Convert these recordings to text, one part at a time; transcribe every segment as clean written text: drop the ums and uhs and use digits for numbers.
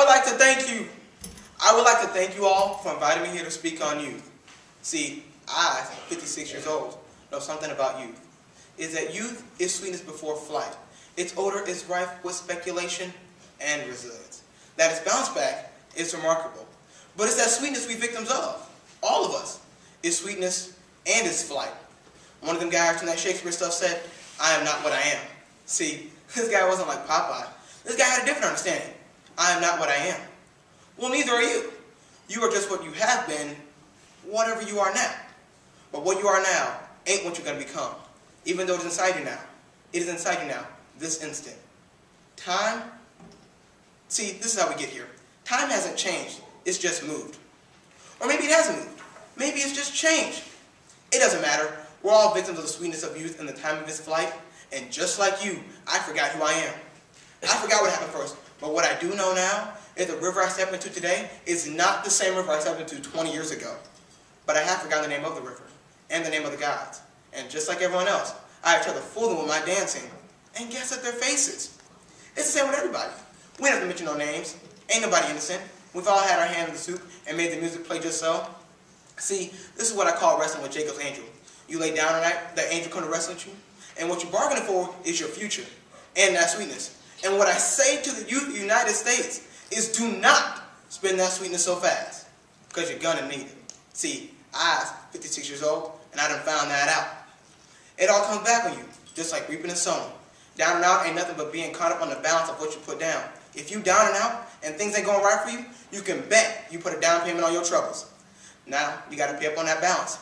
I would like to thank you all for inviting me here to speak on youth. See, I, 56 years old, know something about youth. Is that youth is sweetness before flight. Its odor is rife with speculation and resilience. That its bounce back is remarkable. But it's that sweetness we victims of. All of us. Its sweetness and its flight. One of them guys from that Shakespeare stuff said, "I am not what I am." See, this guy wasn't like Popeye. This guy had a different understanding. I am not what I am. Well, neither are you. You are just what you have been, whatever you are now. But what you are now ain't what you're going to become, even though it's inside you now. It is inside you now, this instant. Time, see, this is how we get here. Time hasn't changed, it's just moved. Or maybe it hasn't moved. Maybe it's just changed. It doesn't matter. We're all victims of the sweetness of youth and the time of its flight. And just like you, I forgot who I am. I forgot what happened first. But what I do know now is the river I stepped into today is not the same river I stepped into 20 years ago. But I have forgotten the name of the river and the name of the gods. And just like everyone else, I have tried to fool them with my dancing and guess at their faces. It's the same with everybody. We don't have to mention no names. Ain't nobody innocent. We've all had our hand in the soup and made the music play just so. See, this is what I call wrestling with Jacob's angel. You lay down tonight, that angel come to wrestle with you, and what you're bargaining for is your future and that sweetness. And what I say to the youth of the United States is do not spend that sweetness so fast, because you're gonna need it. See, I'm 56 years old, and I done found that out. It all comes back on you, just like reaping and sowing. Down and out ain't nothing but being caught up on the balance of what you put down. If you down and out, and things ain't going right for you, you can bet you put a down payment on your troubles. Now, you gotta pay up on that balance.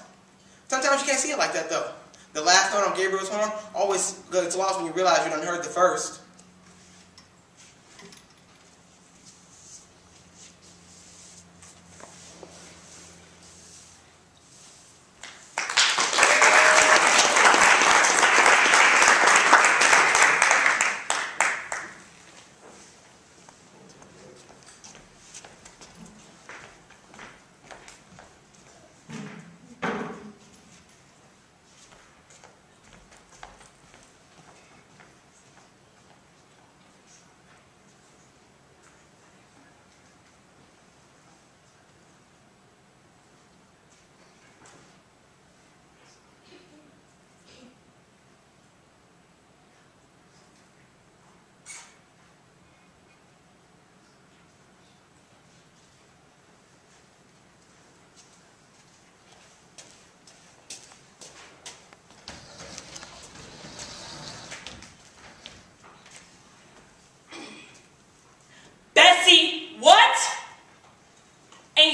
Sometimes you can't see it like that, though. The last note on Gabriel's horn always gets lost when you realize you done heard the first.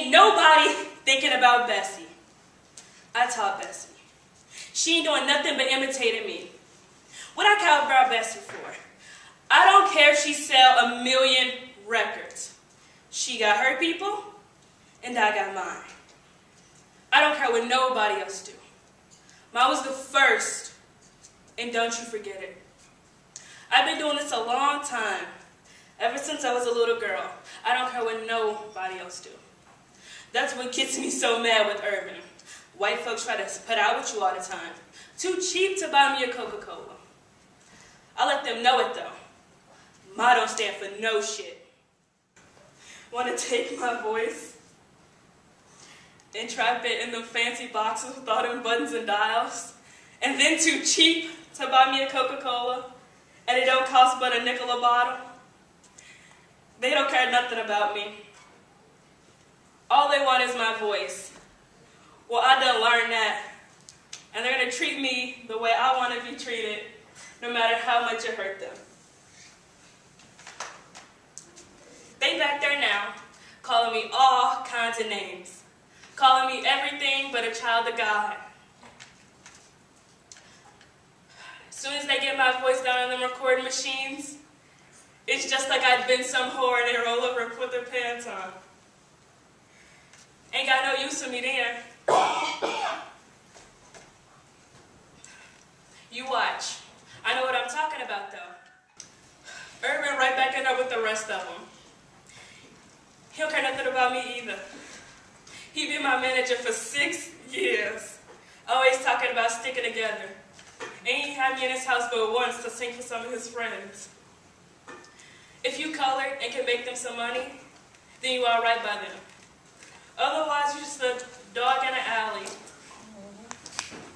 Nobody thinking about Bessie. I taught Bessie. She ain't doing nothing but imitating me. What I care about Bessie for? I don't care if she sell 1 million records. She got her people, and I got mine. I don't care what nobody else do. Mine was the first, and don't you forget it. I've been doing this a long time, ever since I was a little girl. I don't care what nobody else do. That's what gets me so mad with Urban. White folks try to put out with you all the time. Too cheap to buy me a Coca-Cola. I let them know it though. Ma don't stand for no shit. Want to take my voice and trap it in them fancy boxes with all them buttons and dials, and then too cheap to buy me a Coca-Cola, and it don't cost but a nickel a bottle? They don't care nothing about me. All they want is my voice. Well, I done learned that. And they're going to treat me the way I want to be treated, no matter how much it hurt them. They back there now, calling me all kinds of names. Calling me everything but a child of God. As soon as they get my voice down on them recording machines, it's just like I'd been some whore and they roll over and put their pants on. Ain't got no use for me there. You watch. I know what I'm talking about, though. Urban right back in there with the rest of them. He don't care nothing about me either. He been my manager for 6 years. Always talking about sticking together. Ain't he had me in his house but once to sing for some of his friends. If you colored and can make them some money, then you are right by them. Otherwise, you're just a dog in an alley.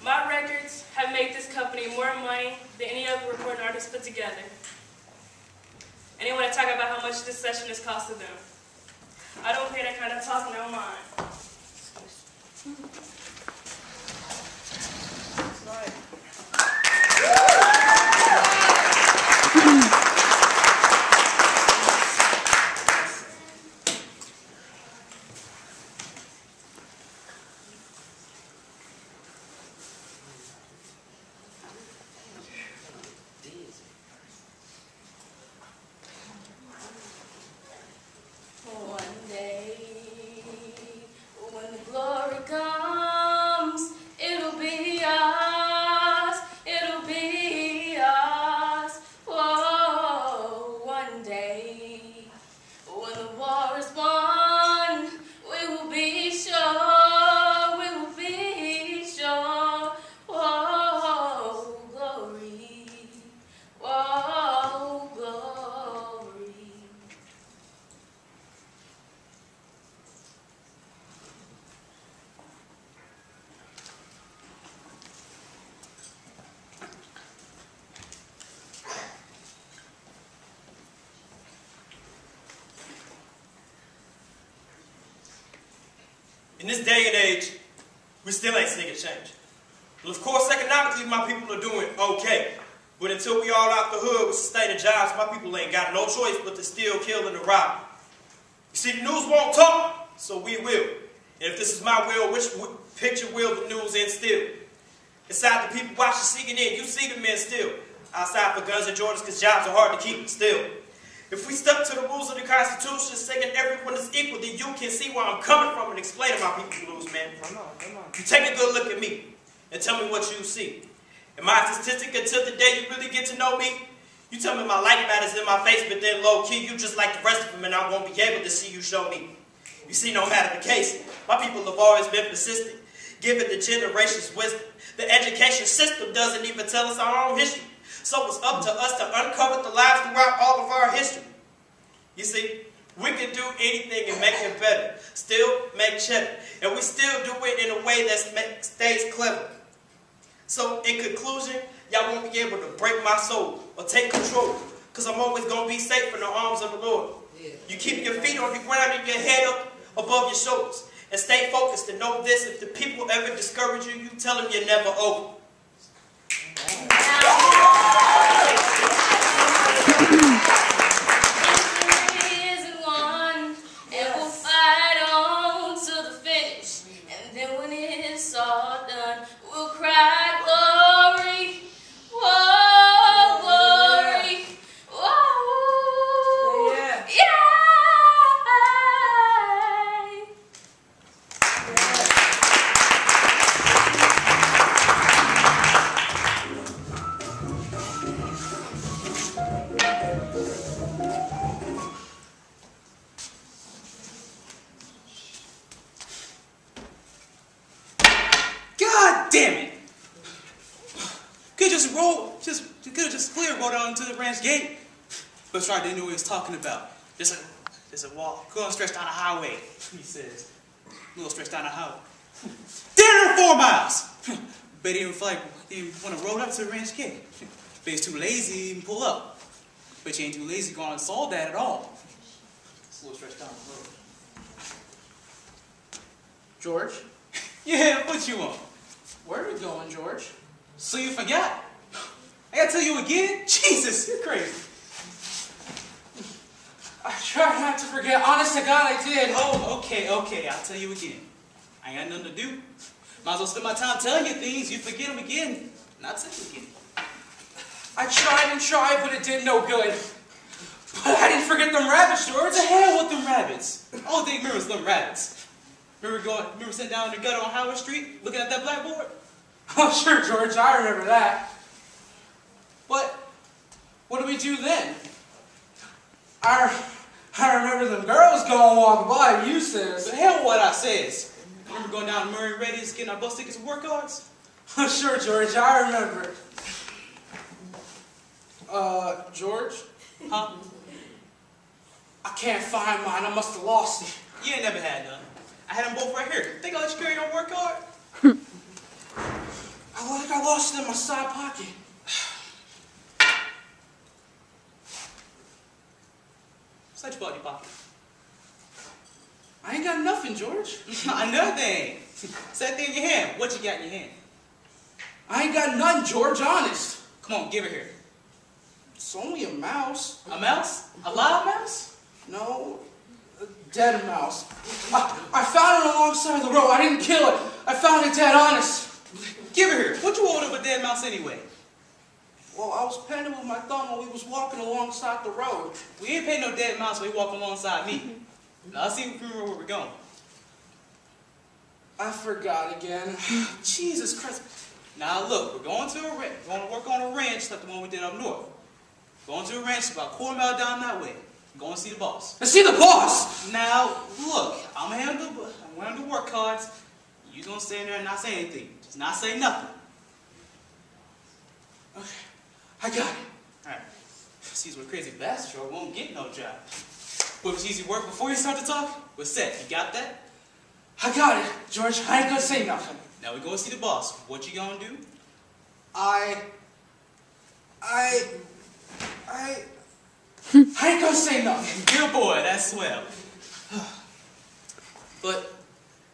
My records have made this company more money than any other recording artist put together. And they want to talk about how much this session has costed them. I don't hear that kind of talk, no mind. In this day and age, we still ain't seeing a change. Well, of course, economically, my people are doing okay. But until we all out the hood with sustaining jobs, my people ain't got no choice but to steal, kill, and rob. You see, the news won't talk, so we will. And if this is my will, which picture will the news instill? Inside the people watching CNN, you see the men still. Outside for guns and Jordans, because jobs are hard to keep still. If we stuck to the rules of the Constitution, saying everyone is equal, then you can see where I'm coming from and explain to my people blues, man. Come on. You take a good look at me and tell me what you see. Am I a statistic until the day you really get to know me? You tell me my life matters in my face, but then low-key, you just like the rest of them, and I won't be able to see you show me. You see, no matter the case, my people have always been persistent, given the generations wisdom. The education system doesn't even tell us our own history. So it's up to us to uncover the lies throughout all of our history. You see, we can do anything and make it better. Still make cheddar. And we still do it in a way that stays clever. So in conclusion, y'all won't be able to break my soul or take control. Because I'm always going to be safe in the arms of the Lord. Yeah. You keep your feet on the ground and your head up above your shoulders. And stay focused and know this. If the people ever discourage you, you tell them you're never over. Gate, but Shark didn't know what he was talking about. There's a wall going stretched down a highway, he says. A little stretched down a highway. 4 miles! But he didn't want to roll up to the ranch gate. But he's too lazy to even pull up. But you ain't too lazy to go on and solve that at all. It's a little stretched down the road. George? Yeah, what you want? Where are we going, George? So you forgot? I gotta tell you again? Jesus, you're crazy. I tried not to forget. Honest to God, I did. Oh, okay. I'll tell you again. I ain't got nothing to do. Might as well spend my time telling you things. You forget them again. Not tell you again. I tried and tried, but it did no good. But I didn't forget them rabbits, George. The hell with them rabbits. All they remember is them rabbits. Remember sitting down in the gutter on Howard Street, looking at that blackboard? Oh, sure, George. I remember that. But what do we do then? I remember them girls going walking by, you says. The hell what I says. Remember going down to Murray Reddy's, getting our bus tickets and work cards? Oh, sure, George, I remember. George? Huh? I can't find mine. I must have lost it. You ain't never had none. I had them both right here. Think I let you carry your work card? I think I lost it in my side pocket. What's that you bought in your pocket? I ain't got nothing, George. Another thing. Set thing in your hand. What you got in your hand? I ain't got none, George, honest. Come on, give it here. It's only a mouse. A mouse? A live mouse? No, a dead mouse. I found it alongside the road. I didn't kill it. I found it dead, honest. Give it here. What you want with a dead mouse anyway? Well, I was petting with my thumb while we was walking alongside the road. We ain't paying no dead mouse when you walk alongside me. Now, let's see if we remember where we're going. I forgot again. Jesus Christ. Now, look, we're going to a ranch. We're going to work on a ranch like the one we did up north. Going to a ranch about a quarter mile down that way. Going to see the boss. And see the boss! Now, look, I'm going to handle the work cards. You going to stand there and not say anything. Just not say nothing. Okay, I got it. Alright. See, we're crazy bastard, or won't get no job. But if it's easy work before you start to talk, we're set. You got that? I got it, George. I ain't gonna say nothing. Now we go and see the boss. What you gonna do? I ain't gonna say nothing. Good boy, that's swell. But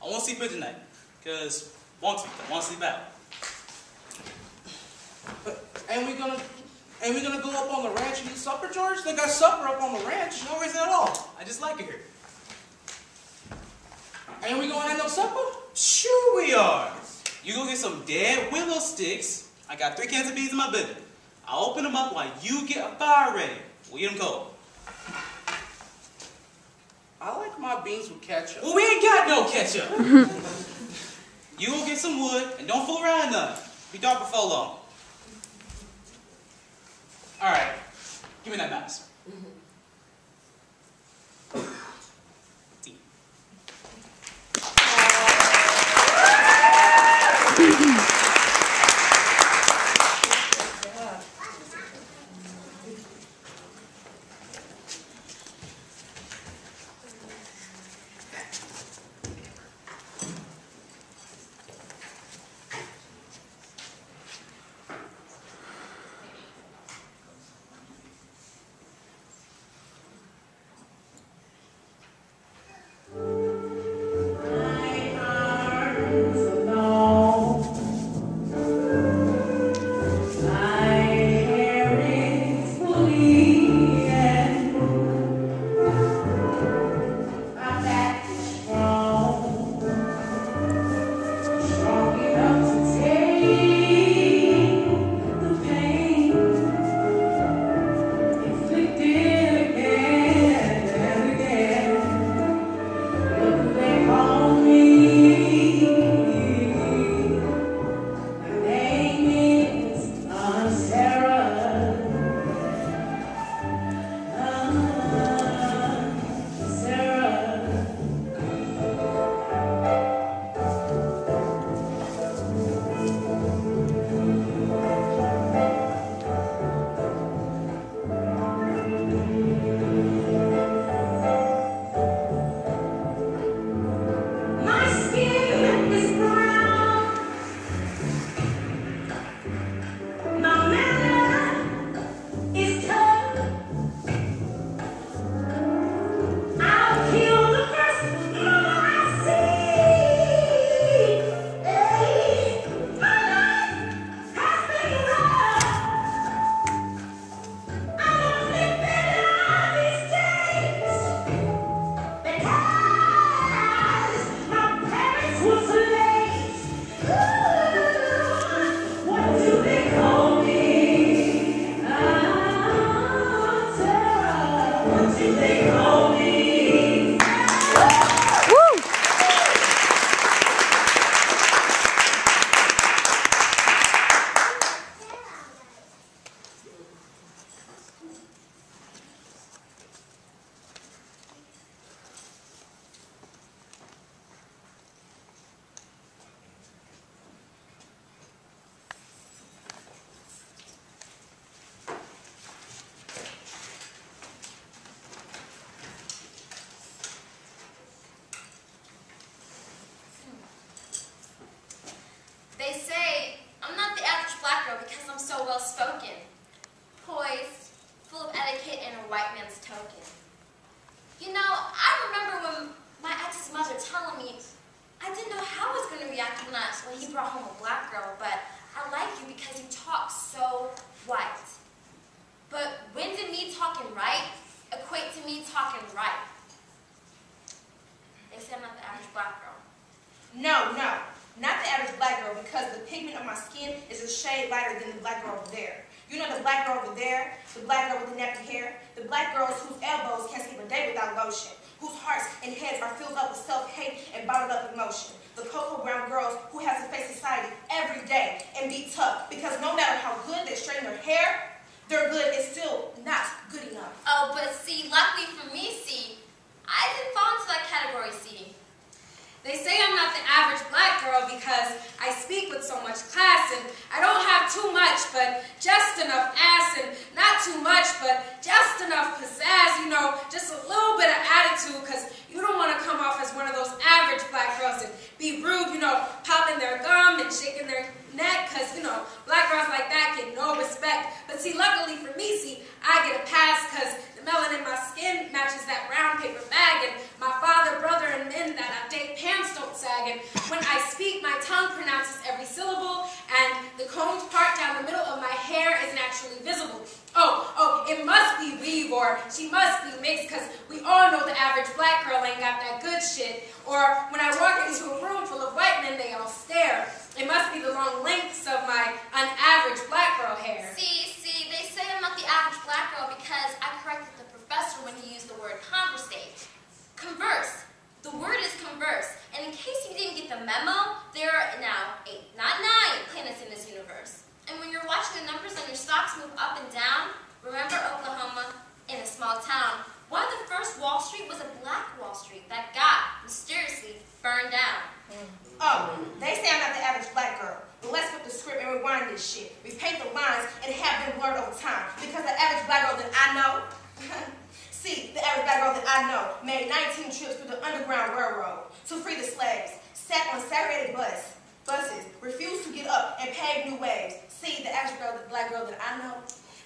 I won't sleep here tonight, because I want to sleep out. But ain't we gonna go up on the ranch and eat supper, George? They got supper up on the ranch. No reason at all. I just like it here. Ain't we gonna have no supper? Sure we are. You go get some dead willow sticks. I got 3 cans of beans in my building. I'll open them up while you get a fire ready. We'll get them cold. I like my beans with ketchup. Well, we ain't got no ketchup. You go get some wood and don't fool around none. Be dark before long. All right, give me that mouse. telling me, I didn't know how I was going to react when he brought home a black girl, but I like you because you talk so white. But when did me talking right equate to me talking right? They say I'm not the average black girl. No, not the average black girl, because the pigment of my skin is a shade lighter than the black girl over there. You know the black girl over there, the black girl with the nappy hair, the black girls whose elbows can't sleep a day without lotion, whose hearts and heads are filled up with self-hate and bottled up emotion. The cocoa brown girls who have to face society every day and be tough, because no matter how good they straighten their hair, their good is still not good enough. Oh, but see, luckily for me, I didn't fall into that category, They say I'm not the average black girl because I speak with so much class and I don't have too much, but just enough ass, and not too much, but just enough pizzazz, you know, just a little bit of attitude, because you don't want to come off as one of those average black girls and be rude, you know, popping their gum and shaking their neck, because, you know, black girls like that get no respect. But see, luckily for me, I get a pass because the melanin in my skin matches that brown paper bag, and my father, brother, and men that I date pants don't sag, and when I speak, my tongue pronounces every syllable, and the combed part down the middle of my hair isn't actually visible. Oh, it must be weave, or she must be mixed, because we all know the average black girl ain't got that good shit. Or when I walk into a room full of white men, they all stare. It must be the long lengths of my unaverage black girl hair. See, they say I'm not the average black girl because I corrected the professor when he used the word conversate. Converse. The word is converse. And in case you didn't get the memo, there are now 8, not 9 planets in this universe. And when you're watching the numbers on your stocks move up and down, remember Oklahoma, in a small town, one of the first Wall Street was a black Wall Street that got mysteriously burned down. Oh, they say I'm not the average black girl. But let's flip the script and rewind this shit. We paint the lines and have them blurred over time. Because the average black girl that I know, the average black girl that I know made 19 trips through the Underground Railroad to free the slaves, sat on segregated buses, refused to get up and pave new ways. The average black girl that I know.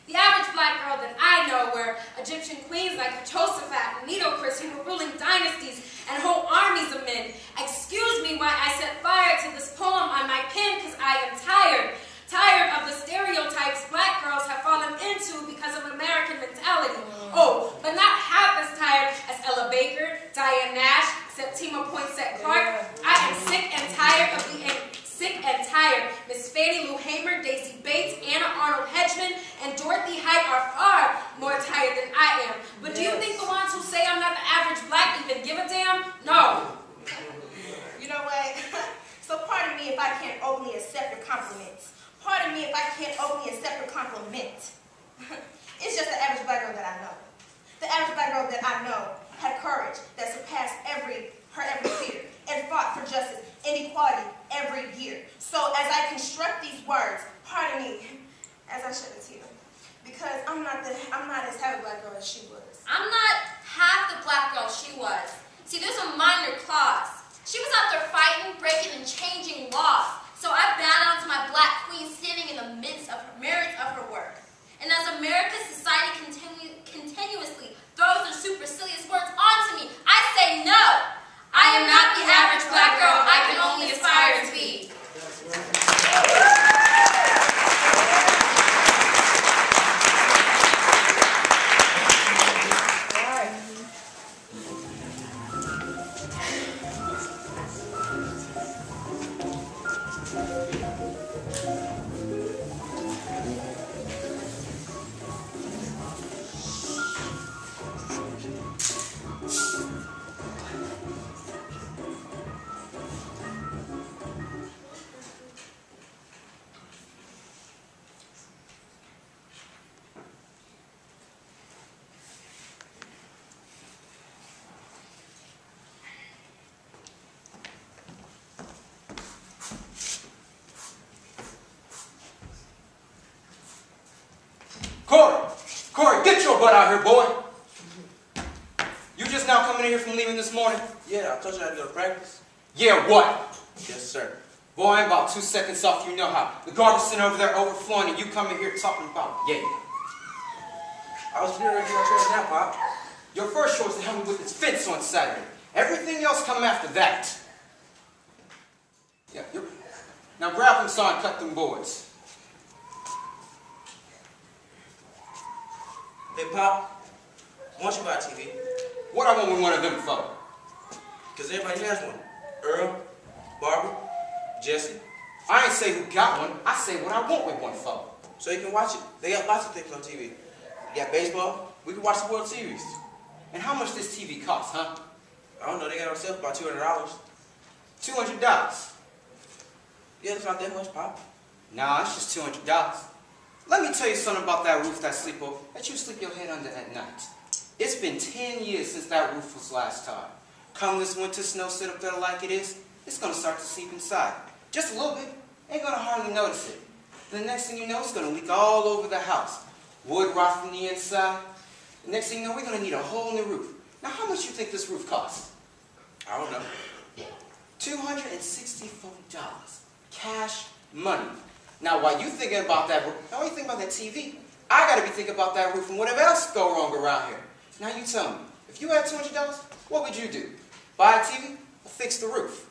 The average black girl that I know were Egyptian queens like Jehoshaphat and Nitocris who were ruling dynasties and whole armies of men. Excuse me while I set fire to this poem on my pen, because I am tired. Tired of the stereotypes black girls have fallen into because of American mentality. Oh, but not half as tired as Ella Baker, Diane Nash, Septima Poinsett Clark. I am sick and tired of being sick and tired. Miss Fannie Lou Hamer, Daisy Bates, Anna Arnold Hedgeman, and Dorothy Height are far more tired than I am. But do you think the ones who say I'm not the average black even give a damn? No. You know what? So pardon me if I can't openly accept your compliments. Pardon me if I can't openly accept your compliment. It's just the average black girl that I know. The average black girl that I know had courage that surpassed her every fear and fought for justice and equality every year. So as I construct these words, pardon me as I shed a tear, because I'm not as half a black girl as she was. I'm not half the black girl she was. See, there's a minor clause. She was out there fighting, breaking, and changing laws. So I bow down to my black queen standing in the midst of her merits of her work. And as America's society continuously throws their supercilious words onto me, I say no. I am not the average black girl I can only aspire to be. Corey, get your butt out here, boy. You just now coming in here from leaving this morning? Yeah, I told you I had to go to practice. Yeah, what? Yes, sir. Boy, I'm about 2 seconds off, you know how. The garbage sitting over there overflowing and you coming here talking about yeah. I was here to get my trash now, Pop. Your first choice to help me with this fence on Saturday. Everything else come after that. Yeah, now grab them saw and cut them boards. Hey, Pop, why don't you buy a TV? What I want with one of them for? Because everybody has one. Earl, Barbara, Jesse. I ain't say who got one. I say what I want with one for. So you can watch it. They got lots of things on TV. You got baseball. We can watch the World Series. And how much this TV cost, huh? I don't know. They got it on sale for about $200. $200. Yeah, it's not that much, Pop. Nah, it's just $200. Let me tell you something about that roof that you sleep your head under at night. It's been 10 years since that roof was last time. Come this winter snow sit up there like it is, it's going to start to seep inside. Just a little bit. Ain't going to hardly notice it. The next thing you know, it's going to leak all over the house. Wood rot from the inside. The next thing you know, we're going to need a whole new roof. Now, how much you think this roof costs? I don't know. $264. Cash money. Now, while you thinking about that roof, now while you think about that TV, I got to be thinking about that roof and whatever else go wrong around here. Now, you tell me, if you had $200, what would you do? Buy a TV or fix the roof?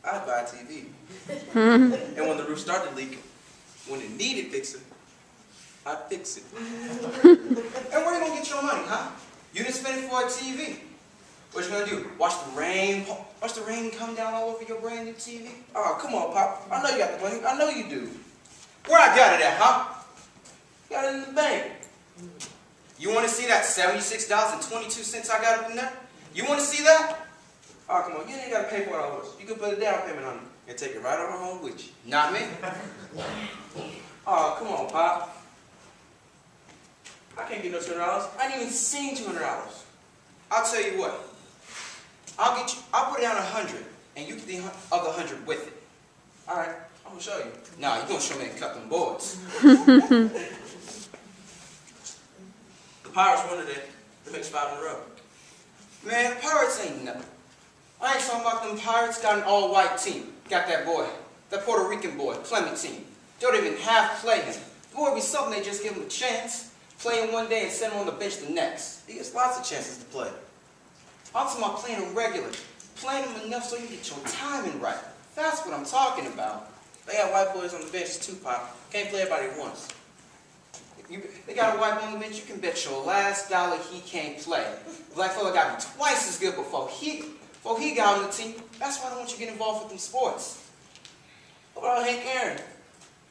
I'd buy a TV. And when the roof started leaking, when it needed fixing, I'd fix it. And where you going to get your money, huh? You didn't spend it for a TV. What you going to do? Watch the rain come down all over your brand new TV? Oh, come on, Pop. I know you got the money. I know you do. Where I got it at, huh? Got it in the bank. You want to see that $76.22 I got up in there? You want to see that? Oh, come on. You ain't got to pay for it all this. You can put a down payment on it and take it right on home with you. Not me. Oh, come on, Pop. I can't get no $200. I ain't even seen $200. I'll tell you what. I'll put down 100, and you get the other 100 with it. All right. I'm going to show you. Nah, you're going to show me how to cut them boards. The Pirates won today. They mixed 5 in a row. Man, the Pirates ain't nothing. I ain't talking about them Pirates got an all-white team. Got that boy, that Puerto Rican boy, Clementine. Don't even half play him. The boy be something they just give him a chance. Play him one day and send him on the bench the next. He gets lots of chances to play. I'm talking about playing him regular. Playing him enough so you get your timing right. That's what I'm talking about. They got white boys on the bench too, Pop. Can't play everybody at once. They got a white boy on the bench, you can bet your last dollar he can't play. Black fella got to be twice as good before he got on the team. That's why I don't want you to get involved with them sports. What about Hank Aaron?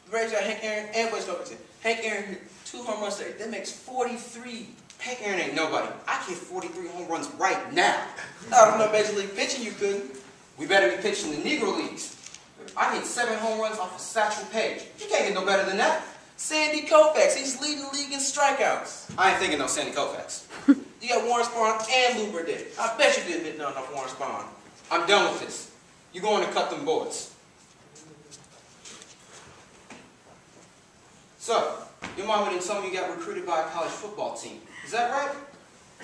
The Braves got Hank Aaron and West Coast. Hank Aaron hit 2 home runs today. That makes 43. Hank Aaron ain't nobody. I can hit 43 home runs right now. I don't know Major League pitching you couldn't. We better be pitching the Negro Leagues. I hit 7 home runs off of Satchel Paige. You can't get no better than that. Sandy Koufax, he's leading the league in strikeouts. I ain't thinking no Sandy Koufax. You got Warren Spahn and Lou Burdett. I bet you didn't hit none off Warren Spahn. I'm done with this. You going to cut them boards. So, your mama didn't tell me you got recruited by a college football team. Is that right?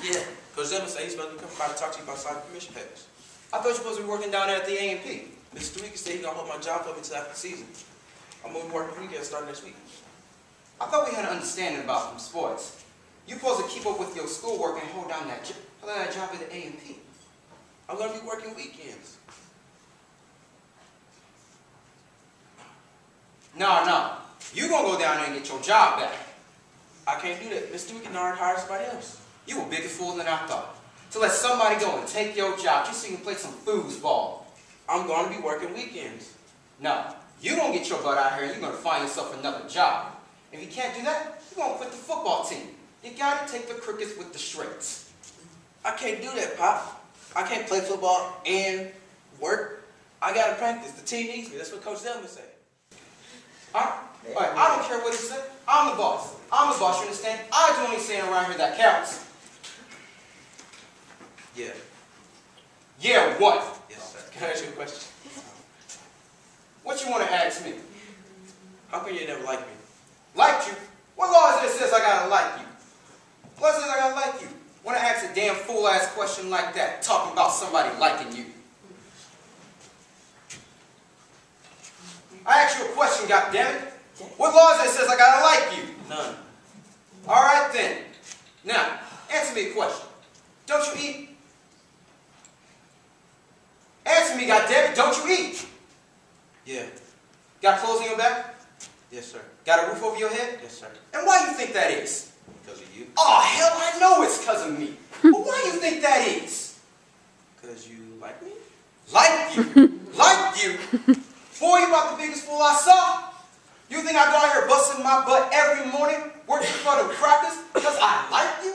Yeah. Coach Zellman said he's supposed to come by to talk to you about signing permission papers. I thought you were supposed to be working down there at the A&P. Mr. Tweaker said he's going to hold my job for me until after the season. I'm going to be working weekends starting next week. I thought we had an understanding about some sports. You're supposed to keep up with your schoolwork and hold down that job at the A&P. I'm going to be working weekends. No. You're going to go down there and get your job back. I can't do that. Mr. Tweaker already hired somebody else. You a bigger fool than I thought. To let somebody go and take your job just so you can play some foosball. I'm going to be working weekends. No, you don't get your butt out here and you're going to find yourself another job. If you can't do that, you're going to quit the football team. You got to take the crickets with the straights. I can't do that, Pop. I can't play football and work. I got to practice. The team needs me. That's what Coach Zellman said. All right, I don't care what he said. I'm the boss. I'm the boss, you understand? I do only saying around here that counts. Yeah. Yeah, what? Yes, sir. Can I ask you a question? What you want to ask me? How come you never liked me? Liked you? What law is it that says I gotta like you? What says I gotta like you? Want to ask a damn fool-ass question like that, talking about somebody liking you? I asked you a question, goddammit. What law is it that says I gotta like you? None. All right then. Now, answer me a question. Don't you eat? me, goddammit, don't you eat? Yeah. Got clothes on your back? Yes, sir. Got a roof over your head? Yes, sir. And why you think that is? Because of you. Oh, hell, I know it's because of me. But why you think that is? Because you like me? Like you. Like you. Boy, you about the biggest fool I saw. You think I go out here busting my butt every morning, working for the crackers, because I like you?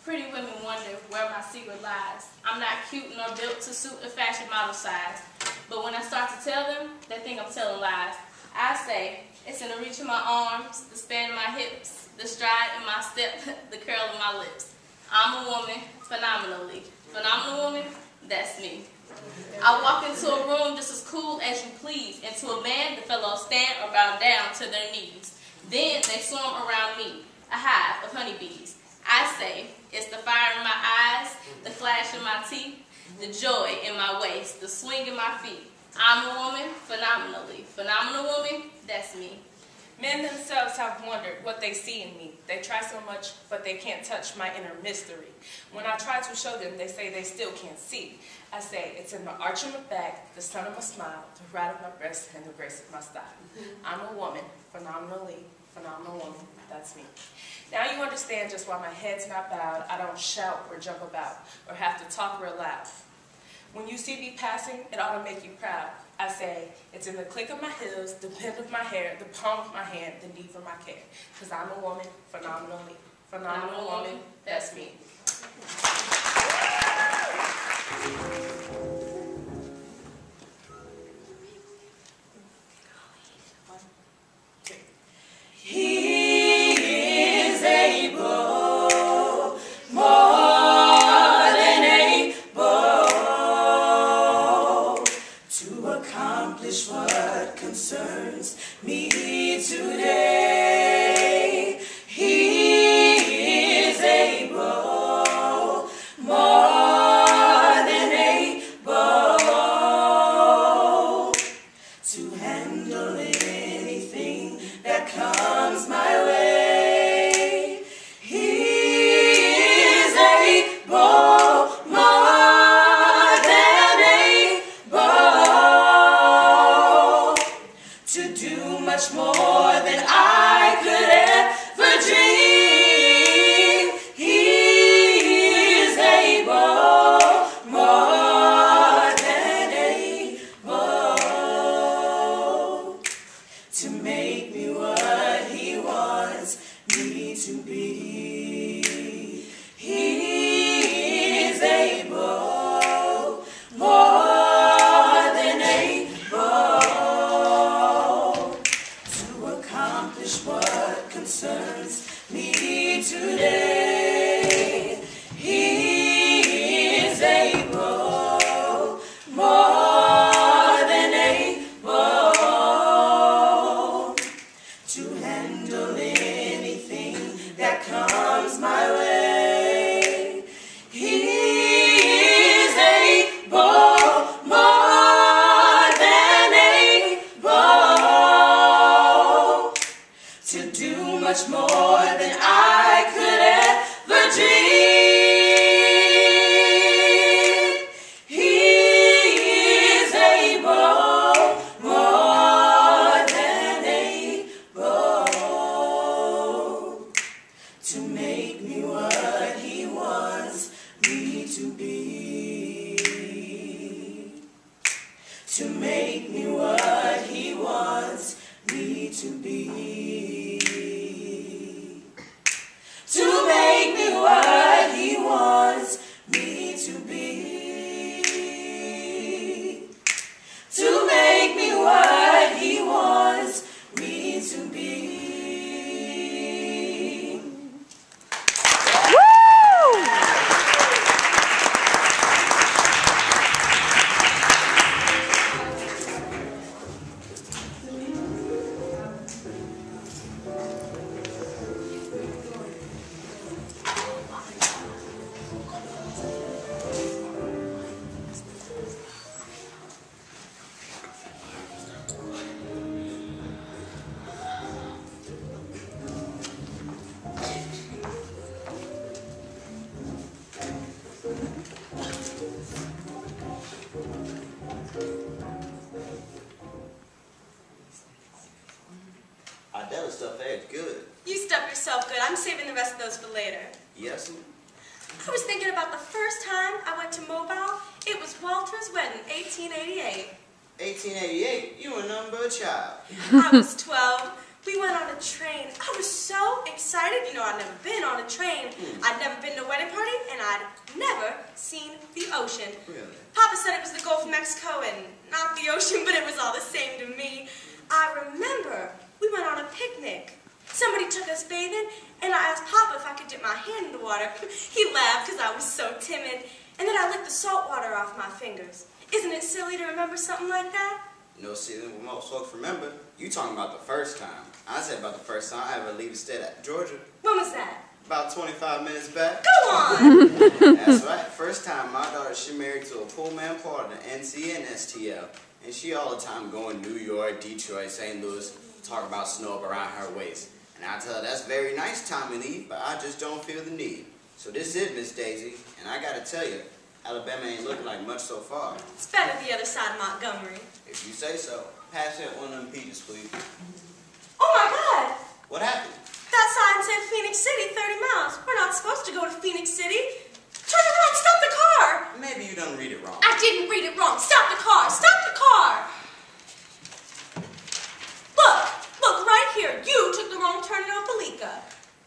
Pretty women wonder where my secret lies. I'm not cute nor built to suit a fashion model size. But when I start to tell them, they think I'm telling lies. I say, it's in the reach of my arms, the span of my hips, the stride in my step, the curl of my lips. I'm a woman, phenomenally. Phenomenal woman, that's me. I walk into a room just as cool as you please, and to a man, the fellows stand or bow down to their knees. Then they swarm around me, a hive of honeybees. I say, it's the fire in my eyes, the flash in my teeth, the joy in my waist, the swing in my feet. I'm a woman, phenomenally. Phenomenal woman, that's me. Men themselves have wondered what they see in me. They try so much, but they can't touch my inner mystery. When I try to show them, they say they still can't see. I say, it's in the arch of my back, the sun of my smile, the rat of my breast, and the grace of my style. I'm a woman, phenomenally, phenomenal woman, that's me. Now you understand just why my head's not bowed, I don't shout or jump about, or have to talk real loud. When you see me passing, it ought to make you proud. I say, it's in the click of my heels, the bend of my hair, the palm of my hand, the need for my care. Because I'm a woman, phenomenally. Phenomenal woman, that's me. to be. To make me what he wants me to be. To make me what he wants me to be. That stuff there good. You stuff yourself good. I'm saving the rest of those for later. Yes, ma'am. I was thinking about the first time I went to Mobile. It was Walter's wedding, 1888. 1888? You were nothing but a child. I was 12. We went on a train. I was so excited. You know, I'd never been on a train. I'd never been to a wedding party, and I'd never seen the ocean. Really? Papa said it was the Gulf of Mexico and not the ocean, but it was all the same to me. I remember we went on a picnic. Somebody took us bathing, and I asked Papa if I could dip my hand in the water. He laughed because I was so timid, and then I licked the salt water off my fingers. Isn't it silly to remember something like that? No, see, what most folks remember, you talking about the first time. I said about the first time I ever leave the state of Georgia. When was that? About 25 minutes back. Go on! That's right. First time my daughter, she married to a poor man partner, NC and STL. And she all the time going New York, Detroit, St. Louis, talk about snow up around her waist. And I tell her that's very nice time to leave, but I just don't feel the need. So this is Miss Daisy, and I gotta tell you, Alabama ain't looking like much so far. It's better the other side of Montgomery. If you say so. Pass that one of them peaches, please. Oh my God! What happened? That sign said Phoenix City, 30 miles. We're not supposed to go to Phoenix City. Turn around, stop the car! Maybe you don't read it wrong. I didn't read it wrong. Stop the car! Stop the car! Look right here. You took the wrong turn in Opelika.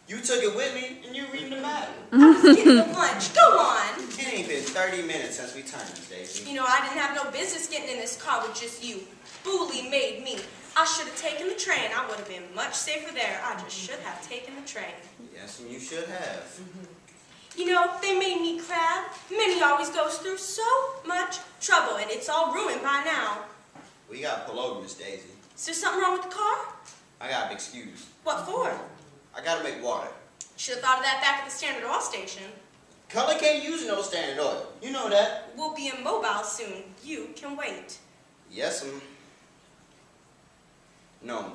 You took it with me, and you reading the map. I was getting the lunch. Go on. It ain't been 30 minutes since we turned, Miss Daisy. You know, I didn't have no business getting in this car with just you. Bully made me. I should have taken the train. I would have been much safer there. I just should have taken the train. Yes, and you should have. You know, they made me crab. Minnie always goes through so much trouble, and it's all ruined by now. We gotta pull over, Miss Daisy. Is there something wrong with the car? I got a big excuse. What for? I gotta make water. Should have thought of that back at the Standard Oil station. Color can't use no Standard Oil. You know that. We'll be in Mobile soon. You can wait. Yes, No.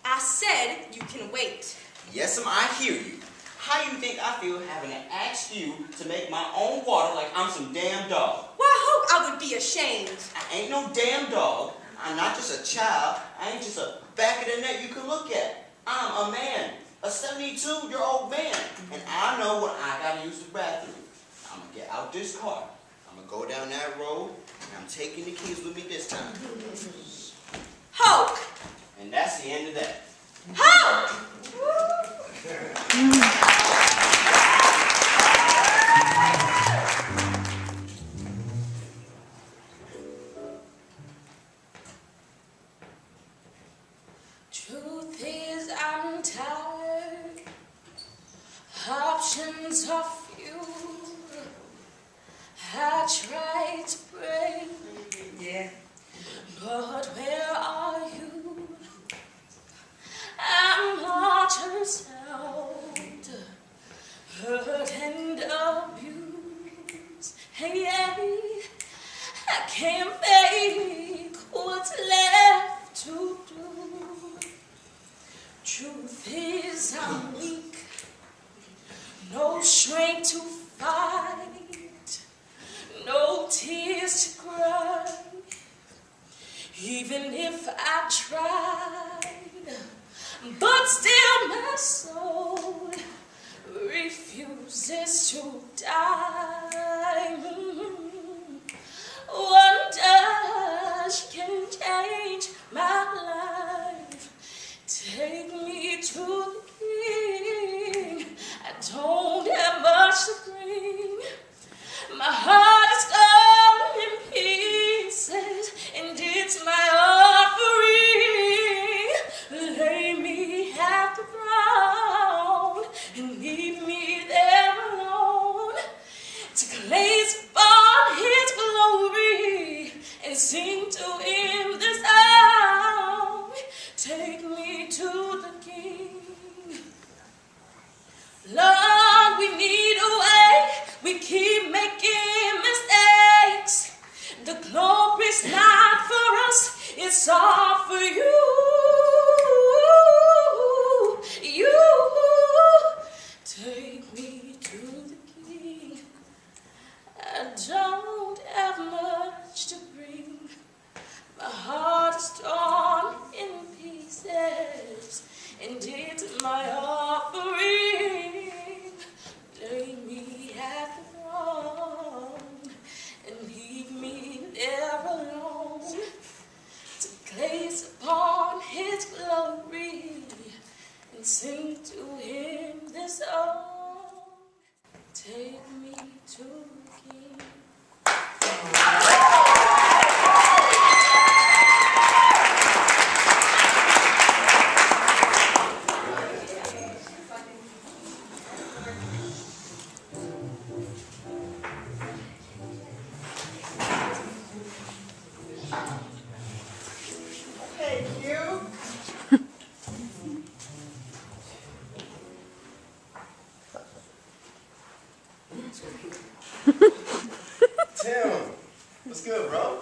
I said you can wait. Yes, I hear you. How you think I feel having to ask you to make my own water like I'm some damn dog? Well, I hope I would be ashamed. I ain't no damn dog. I'm not just a child. I ain't just a back of the neck you can look at. I'm a man. A 72-year-old man. And I know when I gotta use the bathroom. I'm gonna get out this car. I'm gonna go down that road. And I'm taking the keys with me this time. Hoke! And that's the end of that. Hoke! Truth is, I'm tired. Options are few. I tried to pray. Yeah. But where are you? I'm martyrs out, hurt and abused. Hey, I can't fake what's left to do. Truth is, I'm weak, no strength to fight, no tears to cry. Even if I tried, but still my soul refuses to die. One touch can change my life, and it's my offering. Lay me at the throne and leave me there alone to gaze upon his glory and sing to him this song. Take me to the King. Tim, what's good, bro?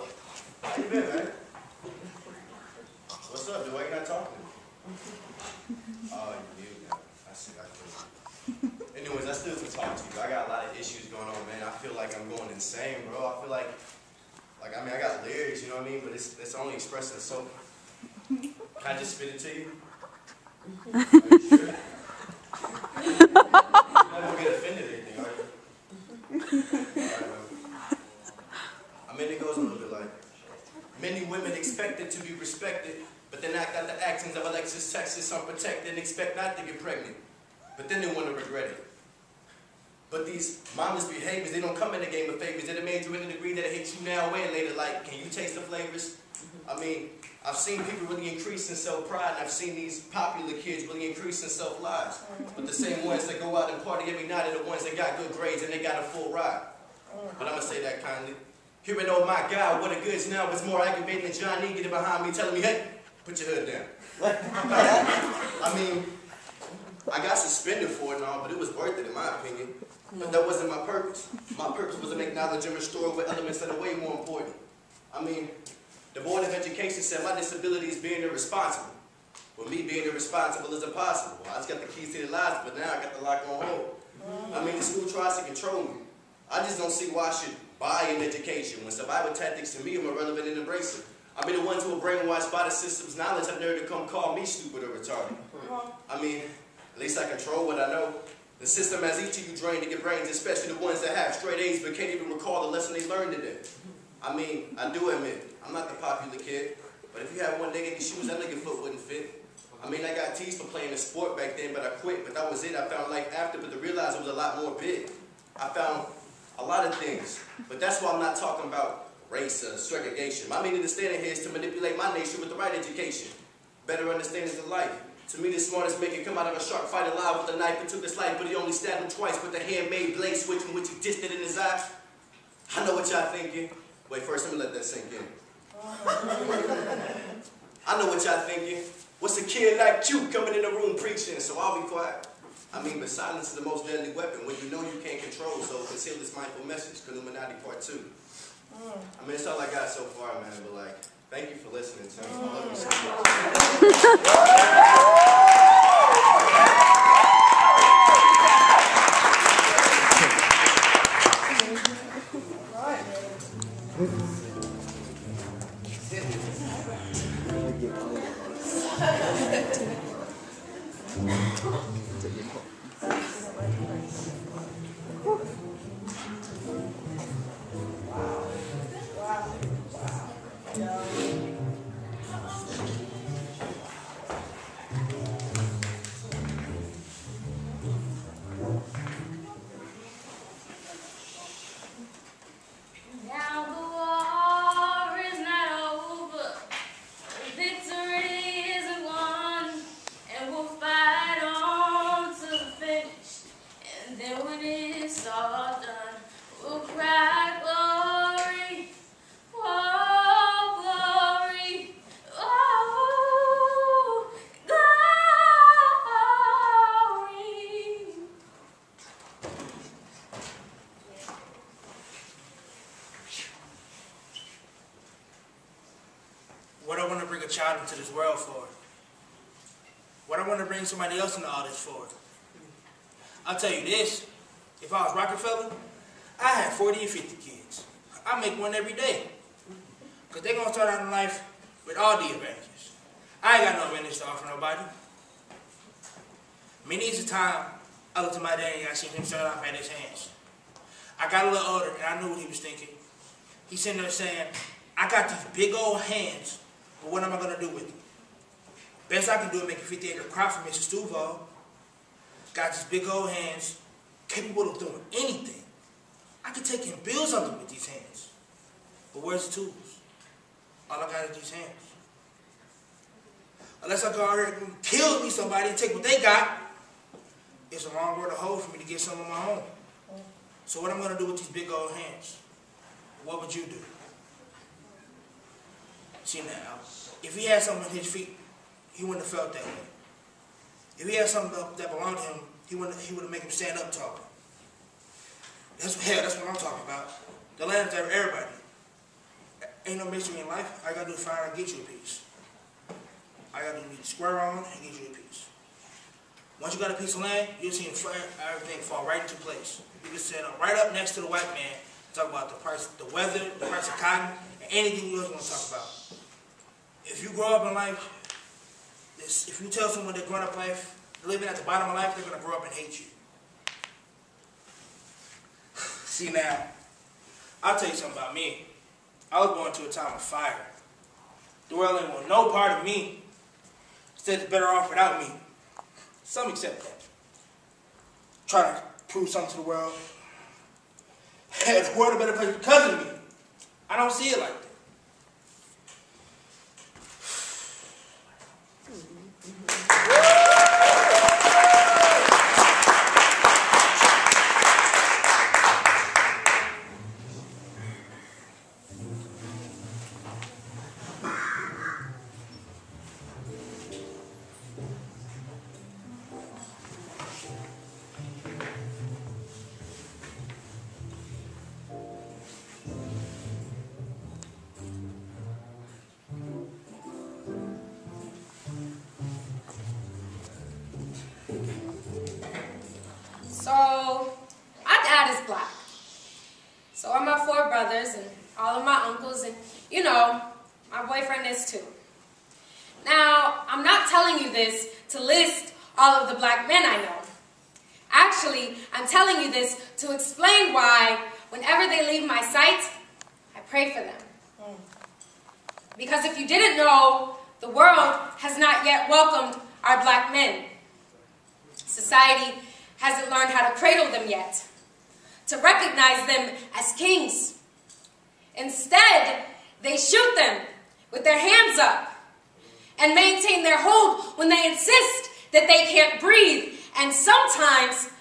How you been, man? What's up, dude? Why you not talking to me? Oh, you mute now. I see. Anyways, I still can talk to you. I got a lot of issues going on, man. I feel like I'm going insane, bro. I feel like I mean, I got lyrics, you know what I mean? But it's only expressing so. Can I just spit it to you? Are you sure? You're not gonna get offended or anything, are you? Alright, man. I mean, it goes a little bit like, many women expected to be respected, but then act out the actions of Alexis Texas unprotected and expect not to get pregnant. But then they want to regret it. But these mindless behaviors, they don't come in the game of favors. They're the major in the degree that it hits you now and later. Like, can you taste the flavors? I mean, I've seen people really increase in self-pride, and I've seen these popular kids really increase in self-lives. But the same ones that go out and party every night are the ones that got good grades and they got a full ride. But I'm going to say that kindly. Hearing, oh my God, what a goods now was more aggravating than Johnny getting behind me telling me, hey, put your hood down. I mean, I got suspended for it and all, but it was worth it in my opinion. But that wasn't my purpose. My purpose was to acknowledge and restore with elements that are way more important. I mean, the Board of Education said my disability is being irresponsible. Well, me being irresponsible is impossible. I just got the keys to the lives, but now I got the lock on hold. I mean, the school tries to control me. I just don't see why I should buy an education when survival tactics to me are more relevant and embracing. I mean, the ones who are brainwashed by the system's knowledge have nerve to come call me stupid or retarded. I mean, at least I control what I know. The system has each of you drained to get brains, especially the ones that have straight A's but can't even recall the lesson they learned today. I mean, I do admit, I'm not the popular kid, but if you had one nigga in your shoes, that nigga foot wouldn't fit. I mean, I got teased for playing the sport back then, but I quit, but that was it. I found life after, but to realize it was a lot more big. I found a lot of things, but that's why I'm not talking about race or segregation. My meaning to stand in here is to manipulate my nation with the right education, better understandings of life. To me, the smartest man can come out of a shark fight alive with a knife and took his life, but he only stabbed him twice with a handmade blade switch from which he dished it in his eye. I know what y'all thinking. Wait, first let me let that sink in. I know what y'all thinking. What's a kid like you coming in the room preaching? So I'll be quiet. I mean, but silence is the most deadly weapon when you know you can't control, so conceal this mindful message, Illuminati Part 2. I mean, that's all I got so far, man, but like, thank you for listening to me. I love you so Now the war is not over, victory isn't won, and we'll fight on to the finish. And then when it's all done, we'll cry glory, oh glory, oh glory. What I want to bring a child into this world for? What I want to bring somebody else into all this for? I'll tell you this, if I was Rockefeller, I had 40 or 50 kids. I make one every day. Because they're going to start out in life with all the advantages. I ain't got no advantage to offer nobody. Many is the time I looked at my daddy and I seen him start off at his hands. I got a little older and I knew what he was thinking. He's sitting there saying, I got these big old hands, but what am I going to do with them? Best I can do is make a 50-acre crop for Mrs. Duval. Got these big old hands, capable of doing anything. I can take in bills under with these hands. But where's the tools? All I got is these hands. Unless I go out here and kill me somebody and take what they got, it's a wrong word to hold for me to get some of my own. So what I'm going to do with these big old hands? What would you do? See now, if he had something on his feet, he wouldn't have felt that way. If he had something that belonged to him, he would have made him stand up taller. That's what I'm talking about. The land is for everybody. Ain't no mystery in life. All you gotta do is find out and get you a piece. All you gotta do is square on and get you a piece. Once you got a piece of land, you'll see everything fall right into place. You can set up right up next to the white man and talk about the price, the weather, the price of cotton, and anything you else want to talk about. If you grow up in life, if you tell someone they're growing up in life, living at the bottom of life, they're going to grow up and hate you. See now, I'll tell you something about me. I was born into a time of fire. The world ain't want no part of me. Instead, it's better off without me. Some accept that. Trying to prove something to the world. Hey, the world a better place because of me. I don't see it like that. So, my dad is black. So are my 4 brothers and all of my uncles and, you know, my boyfriend is too. Now, I'm not telling you this to list all of the black men I know. Actually, I'm telling you this to explain why, whenever they leave my sight, I pray for them. Because if you didn't know, the world has not yet welcomed our black men. Society hasn't learned how to cradle them yet, to recognize them as kings. Instead, they shoot them with their hands up and maintain their hold when they insist that they can't breathe, and sometimes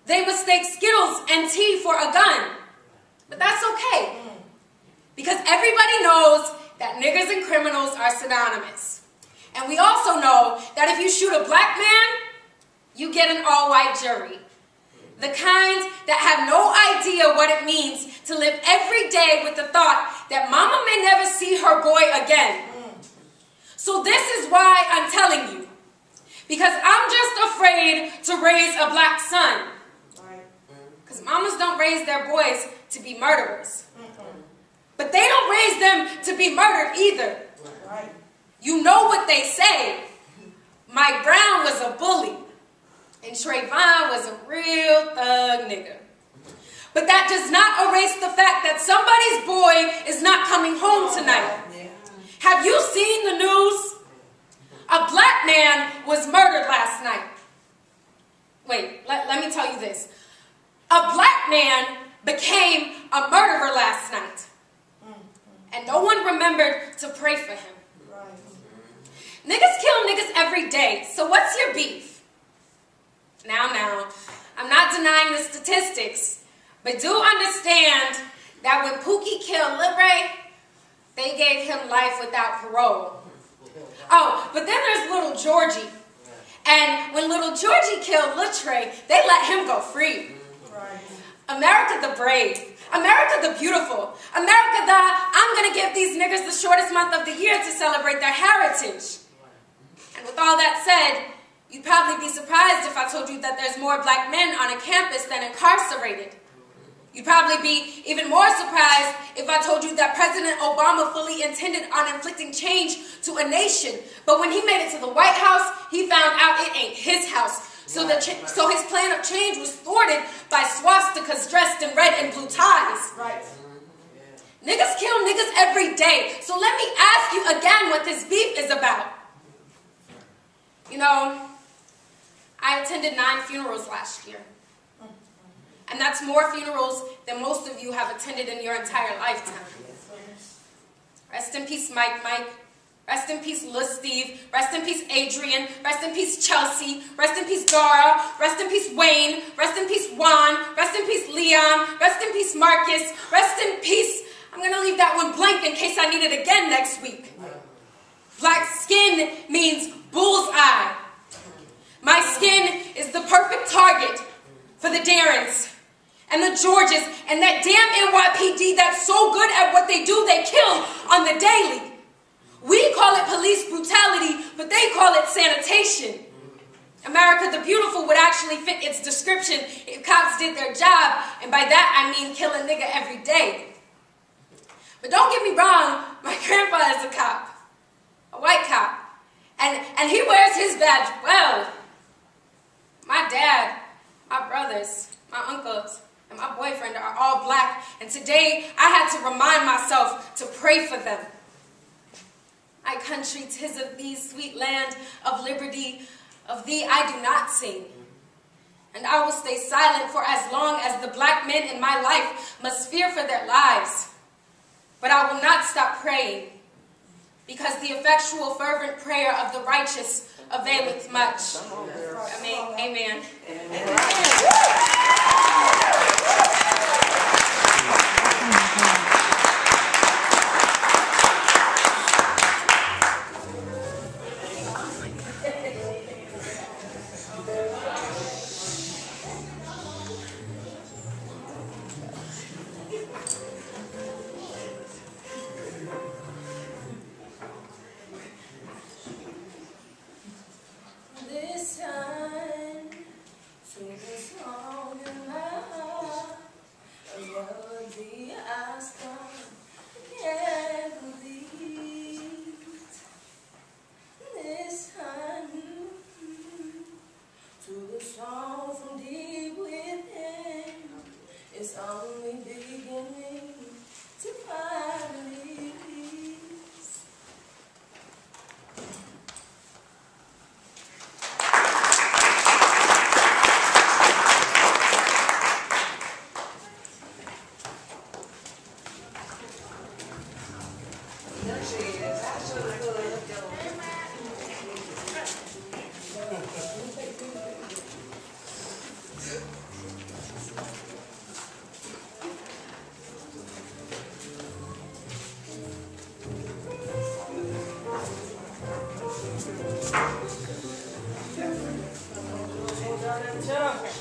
they mistake Skittles and tea for a gun. But that's okay, because everybody knows that niggers and criminals are synonymous. And we also know that if you shoot a black man, you get an all-white jury. The kind that have no idea what it means to live every day with the thought that mama may never see her boy again. So this is why I'm telling you. Because I'm just afraid to raise a black son. Because mamas don't raise their boys to be murderers. But they don't raise them to be murdered either. You know what they say. Mike Brown was a bully. And Trayvon was a real thug nigga. But that does not erase the fact that somebody's boy is not coming home tonight. Have you seen the news? A black man was murdered last night. Wait, let me tell you this. A black man became a murderer last night. And no one remembered to pray for him. Niggas kill niggas every day, so what's your beef? Now, I'm not denying the statistics, but do understand that when Pookie killed Lil Ray, they gave him life without parole. Oh, but then there's little Georgie. And when little Georgie killed Lil Trey, they let him go free. America the brave. America the beautiful. America the, I'm going to give these niggas the shortest month of the year to celebrate their heritage. And with all that said, you'd probably be surprised if I told you that there's more black men on a campus than incarcerated. You'd probably be even more surprised if I told you that President Obama fully intended on inflicting change to a nation. But when he made it to the White House, he found out it ain't his house. So his plan of change was thwarted by swastikas dressed in red and blue ties. Right. Niggas kill niggas every day. So let me ask you again what this beef is about. You know, I attended 9 funerals last year. And that's more funerals than most of you have attended in your entire lifetime. Rest in peace, Mike. Rest in peace, Lil Steve. Rest in peace, Adrian. Rest in peace, Chelsea. Rest in peace, Dara. Rest in peace, Wayne. Rest in peace, Juan. Rest in peace, Leon. Rest in peace, Marcus. Rest in peace. I'm going to leave that one blank in case I need it again next week. Black skin means bullseye. My skin is the perfect target for the Darrens and the Georges and that damn NYPD that's so good at what they do, they kill on the daily. We call it police brutality, but they call it sanitation. America the Beautiful would actually fit its description if cops did their job, and by that I mean kill a nigga every day. But don't get me wrong, my grandpa is a cop, a white cop, and he wears his badge well. My dad, my brothers, my uncles, and my boyfriend are all black, and today I had to remind myself to pray for them. My country, 'tis of thee, sweet land of liberty, of thee I do not sing. And I will stay silent for as long as the black men in my life must fear for their lives. But I will not stop praying, because the effectual fervent prayer of the righteous availeth much. Amen. This time, to the song in my heart, a melody I still can't believe. This time, to the song from deep within, it's only beginning to find release. Hold on,